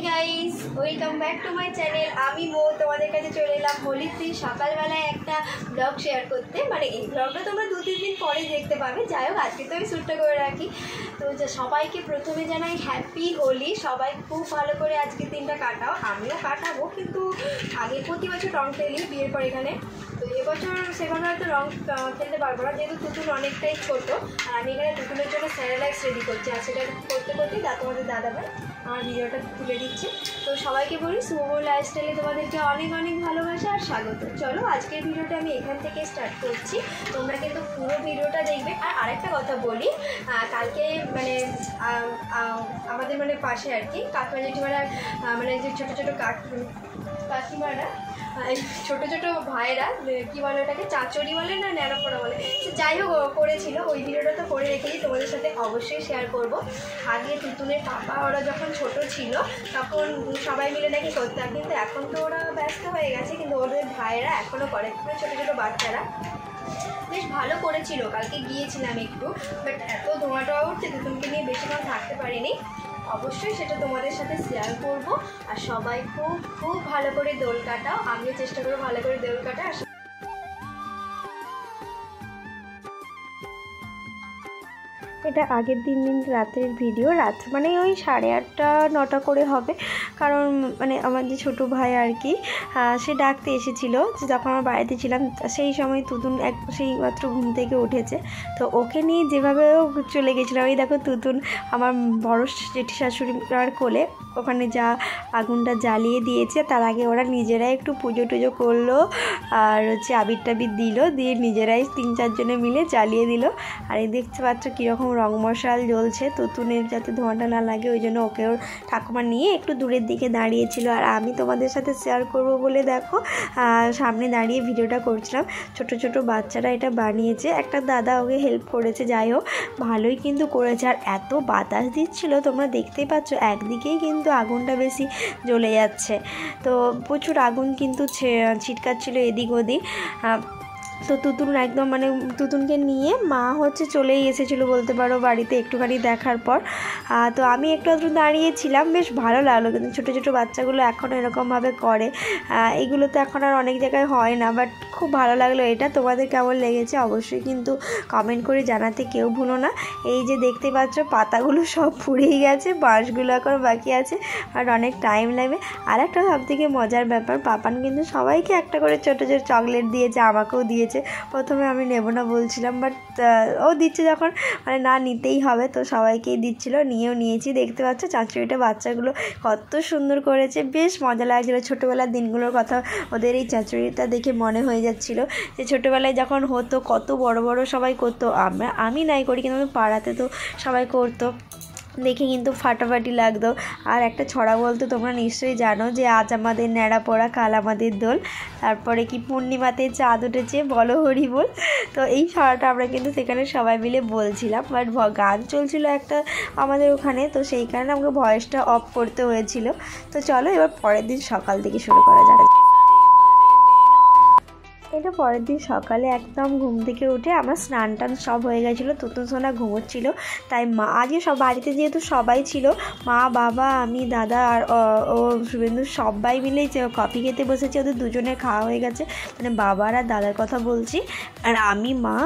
Guys, welcome back to my channel. আমি মো তোমাদের কাছে চলে এলাম হোলির দিন সকালবেলায় একটা ব্লগ শেয়ার করতে। মানে এই ব্লগটা তোমরা 2-3 দিন পরে দেখতে পাবে। যাই হোক, আজকে তো আমি শ্যুটটা করে রাখি। তো সবাইকে প্রথমে জানাই হ্যাপি হোলি। সবাই খুব ভালো করে আজকের দিনটা কাটাও, আমিও কাটাবো। কিন্তু আগে প্রতি বছর রং খেলি বিয়ের পর এখানে। তো এবছর সেখানে হয়তো রং খেলতে পারবো না, যেহেতু তুতুন অনেকটাই ছোটো। আর আমি এখানে তুতুনের জন্য স্যারেলাইক্স রেডি করছি। আর সেটা করতে করতেই তোমাদের দাদাভাই আমার ভিডিওটা তুলে দিচ্ছে। তো সবাইকে বলি শুভ লাইফস্টাইলে তোমাদেরকে অনেক অনেক ভালোবাসা আর স্বাগত। চলো আজকের ভিডিওটা আমি এখান থেকে স্টার্ট করছি, তোমরা কিন্তু পুরো ভিডিওটা দেখবে। আর আরেকটা কথা বলি, কালকে মানে আমাদের মানে পাশে আর কি কাকিমা জেঠিমারা মানে যে ছোটো ছোটো কাকিমারা ছোটো ছোটো ভাইয়েরা কী বলে ওটাকে চাচড়ি বলে না ন্যাড়াপোড়া বলে, যাই হোক করেছিল। ওই ভিডিওটা তো করে রেখেছি, তোমাদের সাথে অবশ্যই শেয়ার করব। আগে তুতুনের পাপা ওরা যখন ছোট ছিল তখন সবাই মিলে নাকি করতাম, কিন্তু এখন তো ওরা ব্যস্ত হয়ে গেছে। কিন্তু ওদের ভাইয়েরা এখনও করে, ছোটো ছোটো বাচ্চারা বেশ ভালো করেছিল। কালকে গিয়েছিলাম একটু, বাট এত ধোঁয়াটা উঠছে তুতুনকে নিয়ে বেশিক্ষণ থাকতে পারিনি। অবশ্যই সেটা তোমাদের সাথে শেয়ার করব। আর সবাই খুব খুব ভালো করে দোল কাটাও, আমিও চেষ্টা করবো ভালো করে দোল কাটা। এটা আগের দিন রাতের ভিডিও। রাত মানে ওই 8:30-9টা করে হবে, কারণ মানে আমার যে ছোটো ভাই আর কি সে ডাকতে এসেছিলো। যখন আমার বাড়িতে ছিলাম সেই সময় তুতুন সেই মাত্র ঘুম থেকে উঠেছে। তো ওকে নিয়ে যেভাবেও চলে গেছিলাম। এই দেখো তুতুন আমার বড় জেঠি শাশুড়ির কোলে ওখানে যা আগুনটা জ্বালিয়ে দিয়েছে। তার আগে ওরা নিজেরাই একটু পুজো টুজো করলো, আর হচ্ছে আবির টাবির দিল, দিয়ে নিজেরাই 3-4 জনে মিলে জ্বালিয়ে দিল। আর এই দেখতে পাচ্ছ কীরকম রং মশাল জ্বলছে। তুতুনের যাতে ধোঁয়াটা না লাগে ওই জন্য ওকেও ঠাকুমা নিয়ে একটু দূরের দিকে দাঁড়িয়েছিল। আর আমি তোমাদের সাথে শেয়ার করব বলে দেখো সামনে দাঁড়িয়ে ভিডিওটা করছিলাম। ছোট ছোট বাচ্চারা এটা বানিয়েছে, একটা দাদা ওকে হেল্প করেছে। যাই হোক ভালোই কিন্তু করেছে। আর এত বাতাস দিচ্ছিল তোমরা দেখতেই পাচ্ছ, একদিকেই কিন্তু আগুনটা বেশি জ্বলে যাচ্ছে। তো প্রচুর আগুন কিন্তু ছিটকাচ্ছিল এদিক ওদিক। তো তুতুন একদম মানে তুতুনকে নিয়ে মা হচ্ছে চলেই এসেছিলো বলতে পারো বাড়িতে একটুখানি দেখার পর। তো আমি একটু দাঁড়িয়েছিলাম, বেশ ভালো লাগলো। কিন্তু ছোটো ছোটো বাচ্চাগুলো এখনও এরকমভাবে করে, এগুলো তো এখন আর অনেক জায়গায় হয় না। বাট খুব ভালো লাগলো এটা। তোমাদের কেমন লেগেছে অবশ্যই কিন্তু কমেন্ট করে জানাতে কেউ ভুলো না। এই যে দেখতে পাচ্ছ পাতাগুলো সব পুড়েই গেছে, বাঁশগুলো এখন বাকি আছে, আর অনেক টাইম লাগবে। আর একটা সবথেকে মজার ব্যাপার, পাপান কিন্তু সবাইকে একটা করে ছোটো ছোটো চকলেট দিয়েছে, আমাকেও দিয়েছে। প্রথমে আমি নেব না বলছিলাম, বাট ও দিচ্ছে যখন মানে না নিতেই হবে, তো সবাইকেই দিচ্ছিল, নিয়েও নিয়েছি। দেখতে পাচ্ছ চাঁচড়িটা বাচ্চাগুলো কত সুন্দর করেছে, বেশ মজা লাগছিলো। ছোটোবেলার দিনগুলোর কথা ওদের এই চাঁচড়িটা দেখে মনে হয়ে যাচ্ছিলো যে ছোটোবেলায় যখন হতো কত বড় বড় সবাই করতো। আমি নাই করি, কিন্তু পাড়াতে তো সবাই করতো দেখে কিন্তু ফাটাফাটি লাগতো। আর একটা ছড়া বলতো, তোমরা নিশ্চয়ই জানো যে আজ আমাদের ন্যাড়া পড়া কাল আমাদের দোল, তারপরে কি পূর্ণিমাতে চাঁদ উঠেছে বলো হরি বল। তো এই ছড়াটা আমরা কিন্তু সেখানে সবাই মিলে বলছিলাম, বাট গান চলছিল একটা আমাদের ওখানে, তো সেই কারণে আমাকে ভয়েসটা অফ করতে হয়েছিল। তো চলো এবার পরের দিন সকাল থেকে শুরু করা যাক। এটা পরের দিন সকালে একদম ঘুম থেকে উঠে আমার স্নান টান সব হয়ে গেছিলো। তুতুন সোনা ঘুমোচ্ছিল, তাই মা আজকে সব বাড়িতে যেহেতু সবাই ছিল, মা বাবা আমি দাদা আর ও শুভেন্দু সবাই মিলেই কফি খেতে বসেছি। ওদের দুজনের খাওয়া হয়ে গেছে, মানে বাবার আর দাদার কথা বলছি। আর আমি মা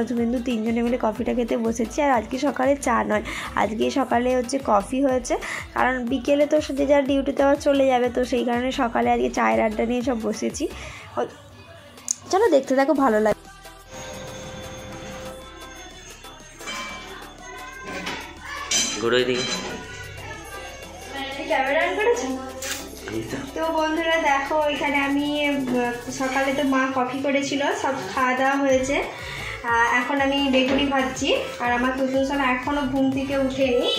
শুভেন্দু 3 জনে মিলে কফিটা খেতে বসেছি। আর আজকে সকালে চা নয়, আজকে সকালে হচ্ছে কফি হয়েছে, কারণ বিকেলে তো যে যার ডিউটিতে আবার চলে যাবে। তো সেই কারণে সকালে আজকে চায়ের আড্ডা নিয়ে সব বসেছি। চলো দেখতে থাকো, ভালো লাগে। তো বন্ধুরা দেখো, এখানে আমি সকালে তো মা কফি করেছিল, সব খাওয়া দাওয়া হয়েছে। এখন আমি বেগুনি ভাজছি। আর আমার তুতুন সোনা এখনও ঘুম থেকে উঠেনি।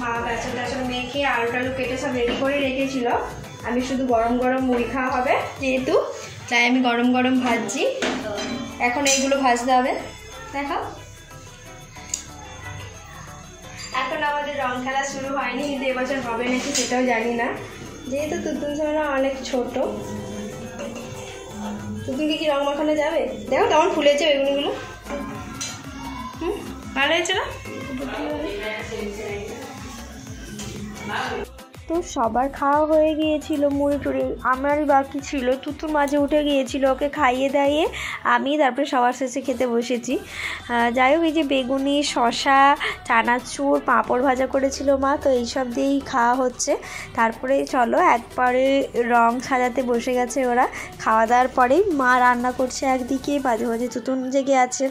মা বেসন টেসন মেখে আলু টালু কেটে সব রেডি করে রেখেছিল। আমি শুধু গরম গরম মুড়ি খাওয়া হবে যেহেতু, তাই আমি গরম গরম ভাজছি। এখন এইগুলো ভাজতে হবে, দেখো। এখন আমাদের রং খেলা শুরু হয়নি, কিন্তু এবছর হবে নাকি সেটাও জানি না, যেহেতু তুতুন সোনা অনেক ছোট। তুতুনকে কি রং মাখানো যাবে? দেখো কেমন ফুলেছে বেগুনিগুলো। ভালো হয়েছে না? তো সবার খাওয়া হয়ে গিয়েছিল, মুড়ি টুড়ি আমারই বাকি ছিল। তুতুর মাঝে উঠে গিয়েছিল, ওকে খাইয়ে দাইয়ে আমি তারপরে সবার শেষে খেতে বসেছি। যাই হোক, এই যে বেগুনি, শশা, চানাচুর, পাঁপড় ভাজা করেছিল মা, তো এইসব দিয়েই খাওয়া হচ্ছে। তারপরে চলো একবারে রং সাজাতে বসে গেছে ওরা। খাওয়া দাওয়ার পরেই মা রান্না করছে একদিকে, মাঝে মাঝে তুতুন জেগে আছে।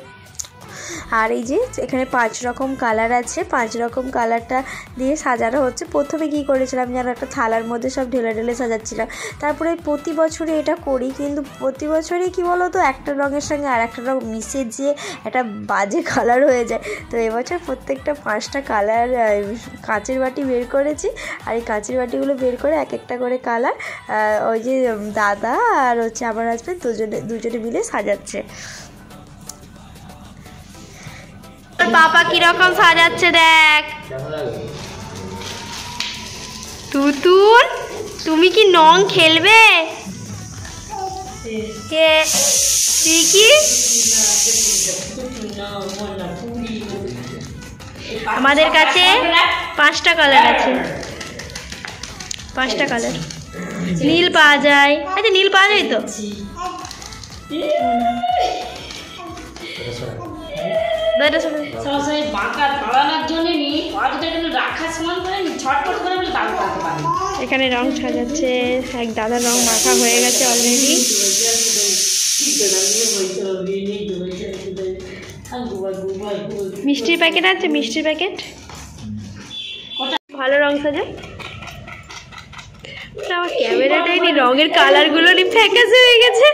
আর এই যে এখানে 5 রকম কালার আছে, 5 রকম কালারটা দিয়ে সাজানো হচ্ছে। প্রথমে কি করেছিলাম যেন একটা থালার মধ্যে সব ঢেলে ঢেলে সাজাচ্ছিলাম। তারপরে প্রতি বছরই এটা করি, কিন্তু প্রতি বছরই কী বলো তো, একটা রঙের সঙ্গে আর একটা রঙ মিশে যে একটা বাজে কালার হয়ে যায়। তো এবছর প্রত্যেকটা 5টা কালার কাঁচের বাটি বের করেছি, আর এই কাঁচের বাটিগুলো বের করে এক একটা করে কালার ওই যে দাদা আর হচ্ছে আমার হাজব্যান্ড দুজনে মিলে সাজাচ্ছে। পাপা কিরকম সাজাচ্ছে দেখ। তুতুন, তুমি কি নং খেলবে? তুই কি? আমাদের কাছে 5টা কালার আছে, 5টা কালার। নীল পাওয়া যায়, আচ্ছা নীল পাওয়া যায় তো। এখানে রং সাজাচ্ছে, এক দাদার রং মাখা হয়ে গেছে অলরেডি। মিষ্টির প্যাকেট আছে, মিষ্টির প্যাকেট ভালো রং সাজা। আমার ক্যামেরাটাই নি, রঙের কালারগুলো নি ফ্যাকাশে হয়ে গেছে।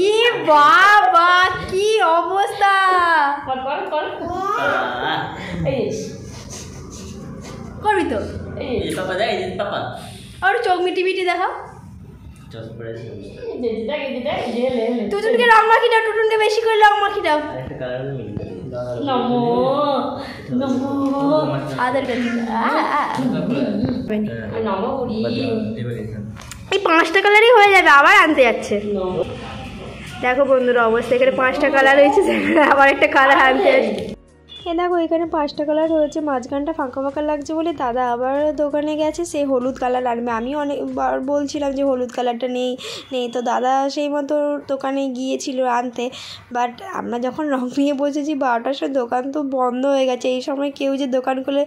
ইয়ে বাবা কি অবস্থা! করবি তো আর চোখ মিটি মিটি দেখাও। টুটুনকে রং মাখি দাও, টুটুনকে বেশি করে রং মাখি দাও। এই 5টা কালারই হয়ে যাবে, আবার আনতে যাচ্ছে। দেখো বন্ধুরা অবস্থা, এখানে 5টা কালার হয়েছে, আবার একটা কালার আনতে যাচ্ছে। দেখো এখানে 5টা কালার হয়েছে, মাঝখানটা ফাঁকা ফাঁকা লাগছে বলে দাদা আবার দোকানে গেছে, সে হলুদ কালার আনবে। আমি অনেকবার বলছিলাম যে হলুদ কালারটা নেই, তো দাদা সেই মতো দোকানে গিয়েছিল আনতে। বাট আমরা যখন রং নিয়ে বসেছি 12টার সময়, দোকান তো বন্ধ হয়ে গেছে। এই সময় কেউ যে দোকান খুলে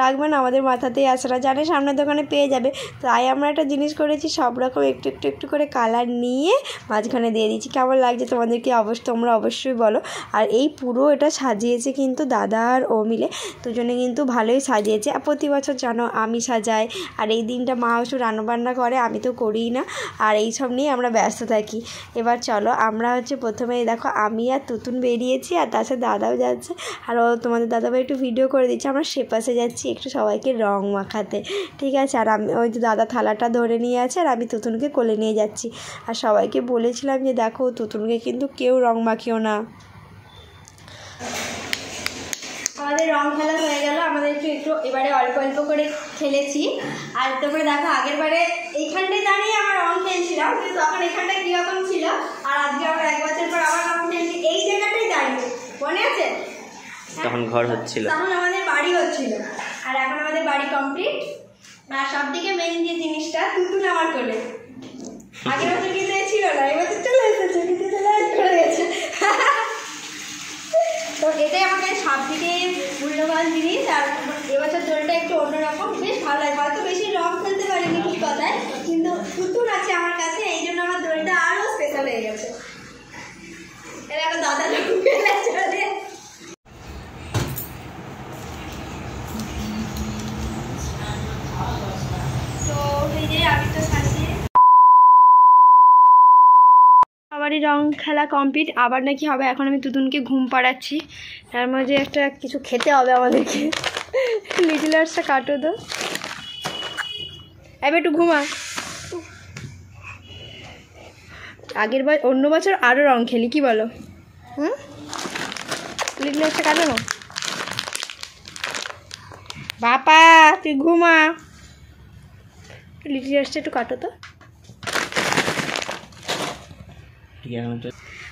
রাখবে না আমাদের মাথাতেই আসে না, জানে সামনের দোকানে পেয়ে যাবে। তাই আমরা একটা জিনিস করেছি, সব রকম একটু করে কালার নিয়ে মাঝখানে দিয়ে দিচ্ছি। কেমন লাগছে তোমাদেরকে তোমরা অবশ্যই বলো। আর এই পুরো এটা সাজিয়েছে কিন্তু দাদা আর ও মিলে, দুজনে কিন্তু ভালোই সাজিয়েছে। আর প্রতি বছর জানো আমি সাজাই, আর এই দিনটা মা একটু রান্নাবান্না করে, আমি তো করিই না। আর এই সব নিয়ে আমরা ব্যস্ত থাকি। এবার চলো আমরা হচ্ছে প্রথমে দেখো আমি আর তুতুন বেরিয়েছি, আর তার সাথে দাদাও যাচ্ছে। আর ও তোমাদের দাদাভাই একটু ভিডিও করে দিচ্ছে। আমরা সে পাশে যাচ্ছি একটু সবাইকে রং মাখাতে, ঠিক আছে। আর আমি ওই যে দাদা থালাটা ধরে নিয়ে আছে, আর আমি তুতুনকে কোলে নিয়ে যাচ্ছি। আর সবাইকে বলেছিলাম যে দেখো তুতুনকে কিন্তু কেউ রং মাখিও না। আমাদের রং খেলা হয়ে গেল, আমাদের একটু এবারে অল্প অল্প করে খেলেছি। আর তোমরা দেখো আগের বারে এইখানটায় দাঁড়িয়ে আমরা রং খেলছিলাম, কিন্তু তখন এখানটায় কীরকম ছিল, আর আজকে আমরা 1 বছর পর আবার রং খেলছি এই জায়গাটাই দাঁড়িয়ে, মনে আছে? তখন ঘর হচ্ছিল, তখন আমাদের বাড়ি হচ্ছিল। আর এখন আমাদের বাড়ি কমপ্লিট। আর সব থেকে মেন যে জিনিসটা, তুতুন আমার কোলে। আগের বছর কিন্তু ছিল না, এবছর চলে এসেছে, কিন্তু চলে গেছে। তো এটাই আমাদের সব থেকে মূল্যবান জিনিস। আর এবছর দোলটা একটু অন্যরকম, বেশ ভালো লাগে। হয়তো বেশি রং খেলতে পারিনি ঠিক কথায়, কিন্তু তুতুন আছে আমার কাছে, এই জন্য আমার দোলটা আরও স্পেশাল হয়ে গেছে। এবার এখন দাদা রং খেলে চলে। তো এই যে আমি তো সাজিয়ে আবারই রং খেলা কমপ্লিট। আবার নাকি হবে, এখন আমি তুতুনকে ঘুম পাড়াচ্ছি। তার মাঝে একটা কিছু খেতে হবে আমাদেরকে। লিটল আর্টসটা কাটো তো, এবার একটু ঘুমা। আগের বার অন্য বছর আরও রং খেলি, কি বলো? লিটল আর্টসটা কাটো না বাপা, তুই ঘুমা। লিটল আর্টসটা একটু কাটো তো।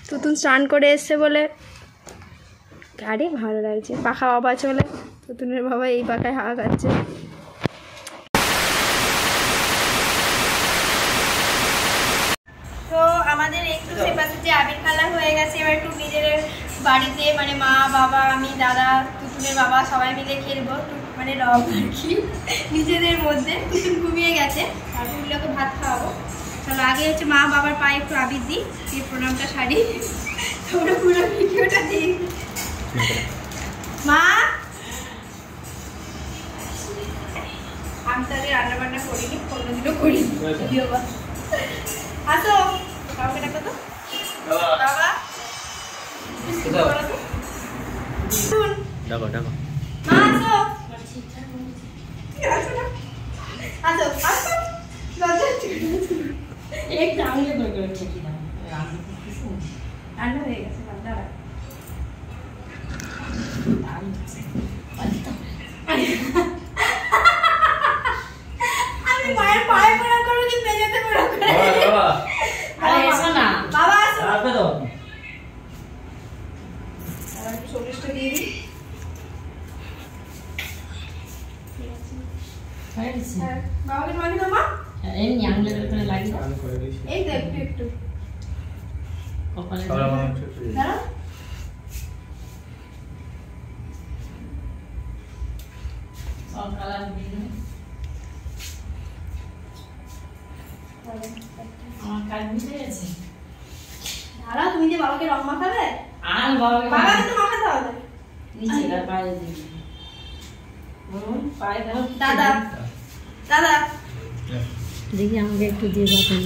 তুতুন স্নান করে এসছে বলে আরে ভালো লাগছে। পাখা বাবা চলে, তুতুনের বাবা এই পাখায় হাওয়া খাচ্ছে। তো আমাদের একটু সেপাশে যে আবির খেলা হয়ে গেছে, এবার একটু নিজের বাড়িতে মানে মা বাবা আমি দাদা তুতুনের বাবা সবাই মিলে খেলবো, মানে রব আর কি নিজেদের মধ্যে। তুতুন ঘুমিয়ে গেছে, তারপরগুলোকে ভাত খাওয়াবো। চলো আগে হচ্ছে মা বাবার পায়ে একটু আবির দিই, দিয়ে প্রণামটা সারি, তোমরা পুরো ভিডিওটা দিই। মা আমি তাদের রান্না বান্না করিনি, কোনোদিনও করিনি, আসো কাউকে ডাকো তো বাবা। ডাকো ডাকো। মা আসো আসো আসো, লজ্জা হচ্ছে। একটা আঙুলে দরকার হচ্ছে কি না রান্না হয়ে গেছে, দাঁড়া আমি মায়ের পায়ে পড়া করবো কি মেঝেতে পড়া করে? আরে এসো না বাবা আসো। রাখবে তো। একটু সরিষাটা দিয়ে দিই। হ্যাঁ, বাবাকে মাখি দাও মা। এমনি আঙুলে দরকার লাগে এই তো একটু একটু কপালে দাঁড়া। সব কালার দিন আমার কাজ মিটে গেছে। দাঁড়া, তুমি যে বাবাকে রং মাখাবে, আর বাবাকে বাবাকে তো মাখাতে হবে। নিচে আর পায়ে দিন পায়ে দাও দাদা দাদা দেখি আমাকে একটু দিয়ে বাতান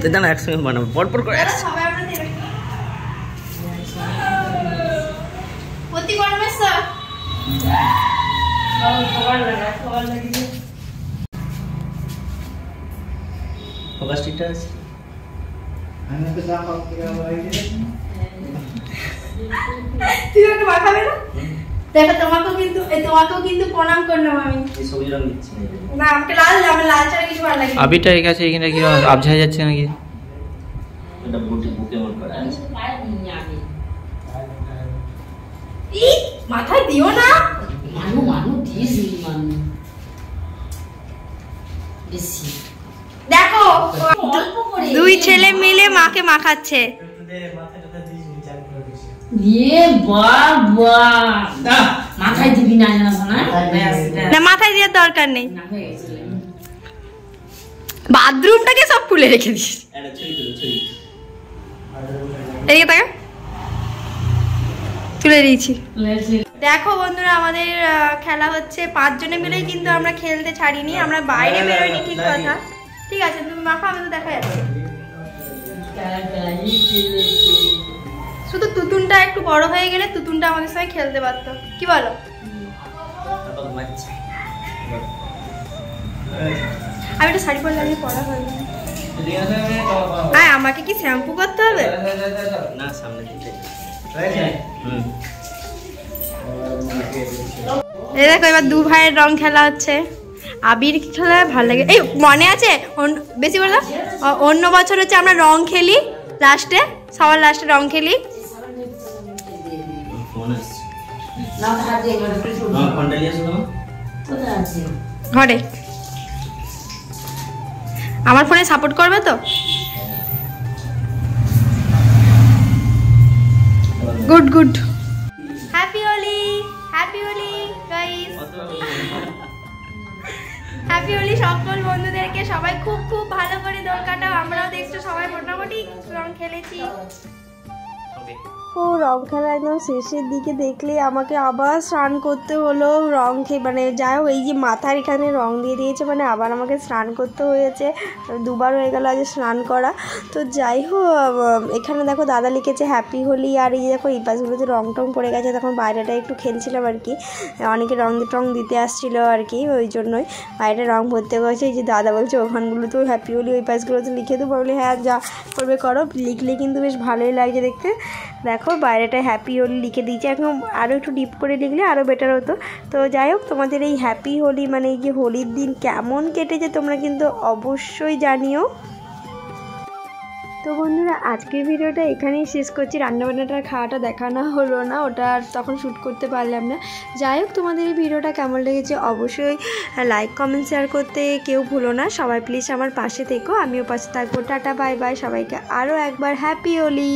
তো দাঁড়া একসঙ্গে বানাবো, পরপর করে দাদা সবাই আমরা দেবে অতি গরমে স্যার। খাবার লাগিয়ে ফোকাস ঠিকঠাক আছে। তুই ওকে মাখাবে না? দেখো তোমাকেও কিন্তু প্রণাম করলাম আমি। এই সবুজ রং দিচ্ছি না আমাকে লাল, আমার লাল ছাড়া কিছু ভালো লাগে না। আবিরটা এই কাছে এখানে কি আবঝাই যাচ্ছে নাকি? এটা বুকে মন করা আছে। পায়ে নিয়ে আগে ই মাথায় দিও না। মানু দিস মানু বেশি দেখো অল্প করে দুই ছেলে মিলে মাকে মাখাচ্ছে। ইয়ে বাবা মাথায় দিবি না জানা শোনা না মাথায় দেওয়ার দরকার নেই, না হয়ে গেছে বাথরুমটাকে সব খুলে রেখে দিস। এটা ছড়ি তুলো ছড়ি। এদিকে তাকা, তুলে দিয়েছি। লেছে দেখো বন্ধুরা আমাদের খেলা হচ্ছে, 5 জনে মিলেই কিন্তু আমরা খেলতে ছাড়িনি, আমরা বাইরে বেরোইনি ঠিক কথা। ঠিক আছে তুমি মাখা, আমি তো দেখা যাচ্ছে। শুধু তুতুনটা একটু বড় হয়ে গেলে তুতুনটা আমাদের সঙ্গে খেলতে পারতো, কি বলো? তারপর ঘুমাচ্ছি। আমি একটা শাড়ি পরে লাগিয়ে পড়া হয়ে গেল। আমাকে কি শ্যাম্পু করতে হবে? না সামনে দিকে। এই দেখো এবার দু ভাইয়ের রং খেলা হচ্ছে। আবির খেলা ভালো লাগে। এই মনে আছে বেশি বলো, অন্য বছর হচ্ছে আমরা রং খেলি লাস্টে, সবার লাস্টে রং খেলি। ফোন আসছে। না হাতে এবার ফোনটা নিয়ে আসো। কোথায় আছে ঘরে আমার ফোনে সাপোর্ট করবে তো? Good good. Happy Holi, happy Holi guys, happy Holi সকল বন্ধুদেরকে। সবাই খুব খুব ভালো করে দোল কাটাও। আমরাও দেখছো সবাই মোটামুটি রং খেলেছি। ও রং খেলা একদম শেষের দিকে দেখলে আমাকে আবার স্নান করতে হলো। রং মানে যাই হোক, এই যে মাথার এখানে রং দিয়ে দিয়েছে, মানে আবার আমাকে স্নান করতে হয়েছে। 2 বার হয়ে গেল আজ স্নান করা। তো যাই হোক, এখানে দেখো দাদা লিখেছে হ্যাপি হোলি, আর এই দেখো এই পাশগুলোতে রং টং পড়ে গেছে। তখন বাইরেটা একটু খেলছিলাম আর কি, অনেকে রং দিতে আসছিলো আর কি, ওই জন্যই বাইরে রং ভরতে গেছে। এই যে দাদা বলছে ওখানগুলোতেও হ্যাপি হোলি, ওই পাশগুলোতে লিখে দেবো। বলে হ্যাঁ যা করবে করো, লিখলে কিন্তু বেশ ভালোই লাগছে দেখতে। দেখো বাইরেটা হ্যাপি হোলি লিখে দিয়েছে, এখন আরও একটু ডিপ করে লিখলে আরও বেটার হতো। তো যাই হোক, তোমাদের এই হ্যাপি হোলি মানে এই যে হোলির দিন কেমন কেটেছে তোমরা কিন্তু অবশ্যই জানিও। তো বন্ধুরা আজকের ভিডিওটা এখানেই শেষ করছি। রান্নাবান্নাটার খাওয়াটা দেখানো হলো না, ওটা আর তখন শ্যুট করতে পারলাম না। যাই হোক, তোমাদের এই ভিডিওটা কেমন লেগেছে অবশ্যই লাইক কমেন্ট শেয়ার করতে কেউ ভুলো না। সবাই প্লিজ আমার পাশে থেকো, আমিও পাশে থাকবো। টাটা বাই বাই সবাইকে, আরও একবার হ্যাপি হোলি।